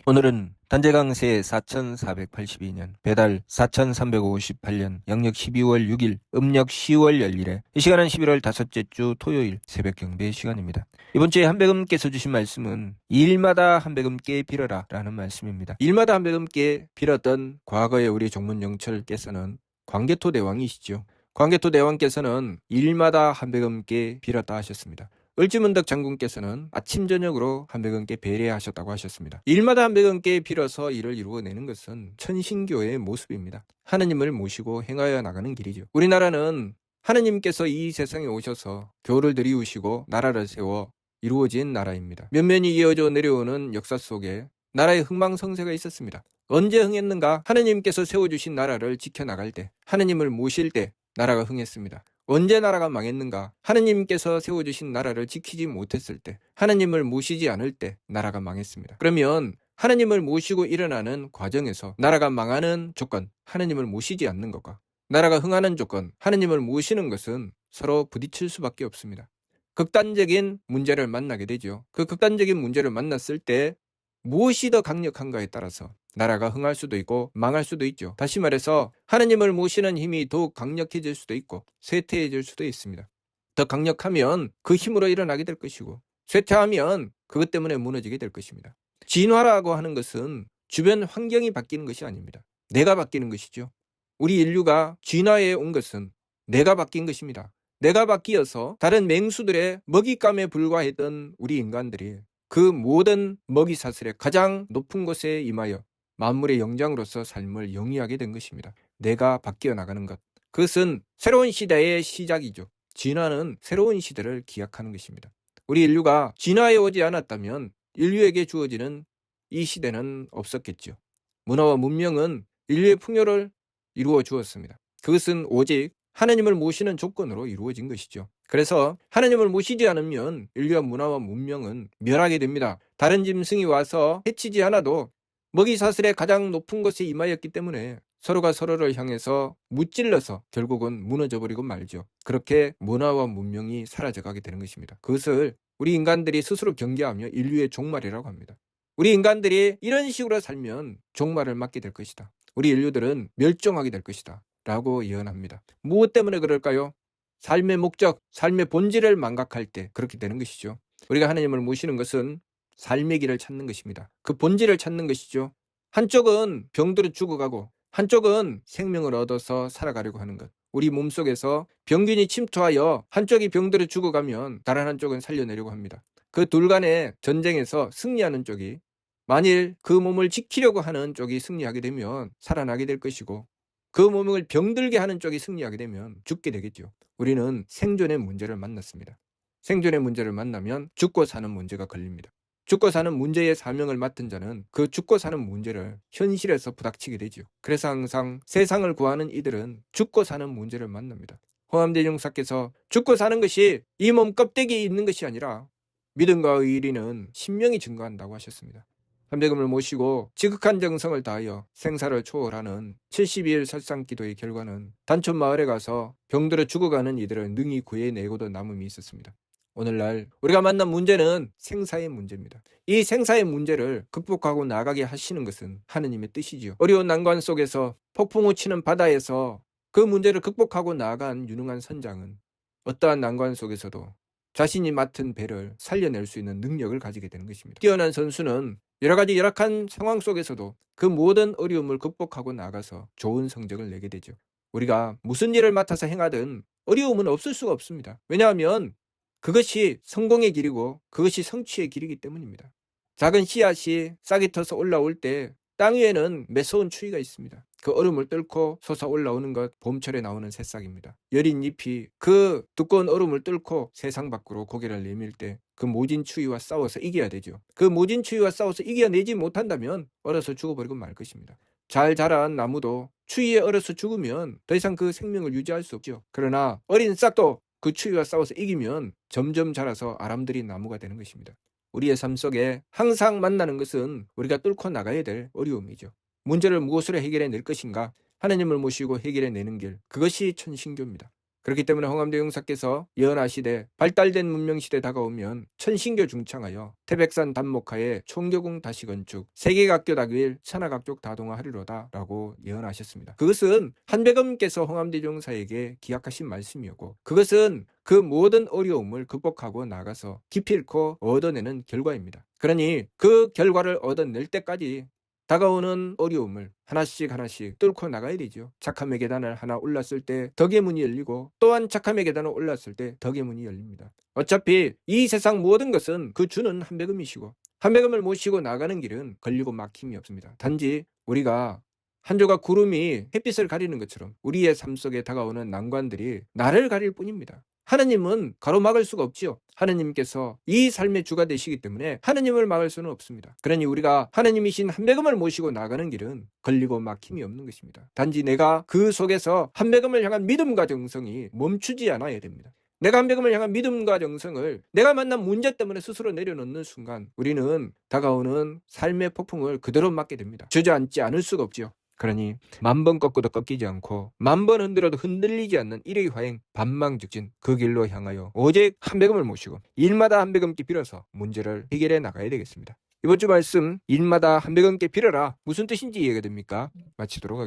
오늘은 단재강세 4482년, 배달 4358년, 양력 12월 6일, 음력 10월 열일에 이 시간은 11월 다섯째 주 토요일 새벽 경배 시간입니다. 이번 주에 한배금께서 주신 말씀은 일마다 한배금께 빌어라 라는 말씀입니다. 일마다 한배금께 빌었던 과거의 우리 종문영철께서는 광개토 대왕이시죠. 광개토 대왕께서는 일마다 한배금께 빌었다 하셨습니다. 을지문덕 장군께서는 아침 저녁으로 한배금께 배례하셨다고 하셨습니다. 일마다 한배금께 빌어서 일을 이루어내는 것은 천신교의 모습입니다. 하느님을 모시고 행하여 나가는 길이죠. 우리나라는 하느님께서 이 세상에 오셔서 교를 들이우시고 나라를 세워 이루어진 나라입니다. 면면이 이어져 내려오는 역사 속에 나라의 흥망성쇠가 있었습니다. 언제 흥했는가? 하느님께서 세워주신 나라를 지켜나갈 때, 하느님을 모실 때 나라가 흥했습니다. 언제 나라가 망했는가? 하느님께서 세워주신 나라를 지키지 못했을 때, 하느님을 모시지 않을 때 나라가 망했습니다. 그러면 하느님을 모시고 일어나는 과정에서 나라가 망하는 조건, 하느님을 모시지 않는 것과 나라가 흥하는 조건, 하느님을 모시는 것은 서로 부딪힐 수밖에 없습니다. 극단적인 문제를 만나게 되죠. 그 극단적인 문제를 만났을 때 무엇이 더 강력한가에 따라서 나라가 흥할 수도 있고 망할 수도 있죠. 다시 말해서 하느님을 모시는 힘이 더욱 강력해질 수도 있고 쇠퇴해질 수도 있습니다. 더 강력하면 그 힘으로 일어나게 될 것이고, 쇠퇴하면 그것 때문에 무너지게 될 것입니다. 진화라고 하는 것은 주변 환경이 바뀌는 것이 아닙니다. 내가 바뀌는 것이죠. 우리 인류가 진화에 온 것은 내가 바뀐 것입니다. 내가 바뀌어서 다른 맹수들의 먹잇감에 불과했던 우리 인간들이 그 모든 먹이사슬의 가장 높은 곳에 임하여 만물의 영장으로서 삶을 영위하게 된 것입니다. 내가 바뀌어 나가는 것, 그것은 새로운 시대의 시작이죠. 진화는 새로운 시대를 기약하는 것입니다. 우리 인류가 진화해 오지 않았다면 인류에게 주어지는 이 시대는 없었겠죠. 문화와 문명은 인류의 풍요를 이루어 주었습니다. 그것은 오직 하느님을 모시는 조건으로 이루어진 것이죠. 그래서 하느님을 모시지 않으면 인류와 문화와 문명은 멸하게 됩니다. 다른 짐승이 와서 해치지 않아도 먹이사슬의 가장 높은 곳에 임하였기 때문에 서로가 서로를 향해서 무찔러서 결국은 무너져버리고 말죠. 그렇게 문화와 문명이 사라져가게 되는 것입니다. 그것을 우리 인간들이 스스로 경계하며 인류의 종말이라고 합니다. 우리 인간들이 이런 식으로 살면 종말을 맞게 될 것이다. 우리 인류들은 멸종하게 될 것이다 라고 예언합니다. 무엇 때문에 그럴까요? 삶의 목적, 삶의 본질을 망각할 때 그렇게 되는 것이죠. 우리가 하나님을 모시는 것은 삶의 길을 찾는 것입니다. 그 본질을 찾는 것이죠. 한쪽은 병들어 죽어가고 한쪽은 생명을 얻어서 살아가려고 하는 것. 우리 몸속에서 병균이 침투하여 한쪽이 병들어 죽어가면 다른 한쪽은 살려내려고 합니다. 그 둘 간의 전쟁에서 승리하는 쪽이, 만일 그 몸을 지키려고 하는 쪽이 승리하게 되면 살아나게 될 것이고, 그 몸을 병들게 하는 쪽이 승리하게 되면 죽게 되겠죠. 우리는 생존의 문제를 만났습니다. 생존의 문제를 만나면 죽고 사는 문제가 걸립니다. 죽고 사는 문제의 사명을 맡은 자는 그 죽고 사는 문제를 현실에서 부닥치게 되죠. 그래서 항상 세상을 구하는 이들은 죽고 사는 문제를 만납니다. 호암대종사께서 죽고 사는 것이 이 몸 껍데기에 있는 것이 아니라 믿음과 의리는 신명이 증거한다고 하셨습니다. 한배금을 모시고 지극한 정성을 다하여 생사를 초월하는 72일 설상기도의 결과는 단촌마을에 가서 병들어 죽어가는 이들을 능히 구해내고도 남음이 있었습니다. 오늘날 우리가 만난 문제는 생사의 문제입니다. 이 생사의 문제를 극복하고 나가게 하시는 것은 하느님의 뜻이지요. 어려운 난관 속에서 폭풍우 치는 바다에서 그 문제를 극복하고 나아간 유능한 선장은 어떠한 난관 속에서도 자신이 맡은 배를 살려낼 수 있는 능력을 가지게 되는 것입니다. 뛰어난 선수는 여러 가지 열악한 상황 속에서도 그 모든 어려움을 극복하고 나가서 좋은 성적을 내게 되죠. 우리가 무슨 일을 맡아서 행하든 어려움은 없을 수가 없습니다. 왜냐하면 그것이 성공의 길이고 그것이 성취의 길이기 때문입니다. 작은 씨앗이 싹이 터서 올라올 때 땅 위에는 매서운 추위가 있습니다. 그 얼음을 뚫고 솟아 올라오는 것, 봄철에 나오는 새싹입니다. 여린 잎이 그 두꺼운 얼음을 뚫고 세상 밖으로 고개를 내밀 때 그 모진 추위와 싸워서 이겨야 되죠. 그 모진 추위와 싸워서 이겨내지 못한다면 얼어서 죽어버리고 말 것입니다. 잘 자란 나무도 추위에 얼어서 죽으면 더 이상 그 생명을 유지할 수 없죠. 그러나 어린 싹도 그 추위와 싸워서 이기면 점점 자라서 아람들인 나무가 되는 것입니다. 우리의 삶 속에 항상 만나는 것은 우리가 뚫고 나가야 될 어려움이죠. 문제를 무엇으로 해결해낼 것인가? 하나님을 모시고 해결해내는 길, 그것이 천신교입니다. 그렇기 때문에 홍암대 용사께서 예언하시되 발달된 문명시대 다가오면 천신교 중창하여 태백산 단목하에 총교궁 다시 건축 세계각교 다길 천하각족 다동화하리로다 라고 예언하셨습니다. 그것은 한백엄께서 홍암대 용사에게 기약하신 말씀이었고 그것은 그 모든 어려움을 극복하고 나가서 기필코 얻어내는 결과입니다. 그러니 그 결과를 얻어낼 때까지 다가오는 어려움을 하나씩 뚫고 나가야 되죠. 착함의 계단을 하나 올랐을 때 덕의 문이 열리고 또한 착함의 계단을 올랐을 때 덕의 문이 열립니다. 어차피 이 세상 모든 것은 그 주는 한백음이시고 한백음을 모시고 나가는 길은 걸리고 막힘이 없습니다. 단지 우리가 한 조각 구름이 햇빛을 가리는 것처럼 우리의 삶 속에 다가오는 난관들이 나를 가릴 뿐입니다. 하느님은 가로막을 수가 없지요. 하느님께서 이 삶의 주가 되시기 때문에 하느님을 막을 수는 없습니다. 그러니 우리가 하느님이신 한백음을 모시고 나가는 길은 걸리고 막힘이 없는 것입니다. 단지 내가 그 속에서 한백음을 향한 믿음과 정성이 멈추지 않아야 됩니다. 내가 한백음을 향한 믿음과 정성을 내가 만난 문제 때문에 스스로 내려놓는 순간 우리는 다가오는 삶의 폭풍을 그대로 맞게 됩니다. 주저앉지 않을 수가 없지요. 그러니 만번 꺾어도 꺾이지 않고 만번 흔들어도 흔들리지 않는 일의 화행 반망즉진 그 길로 향하여 오직 한백음을 모시고 일마다 한백음께 빌어서 문제를 해결해 나가야 되겠습니다. 이번 주 말씀 일마다 한백음께 빌어라 무슨 뜻인지 이해가 됩니까? 마치도록 하겠습니다.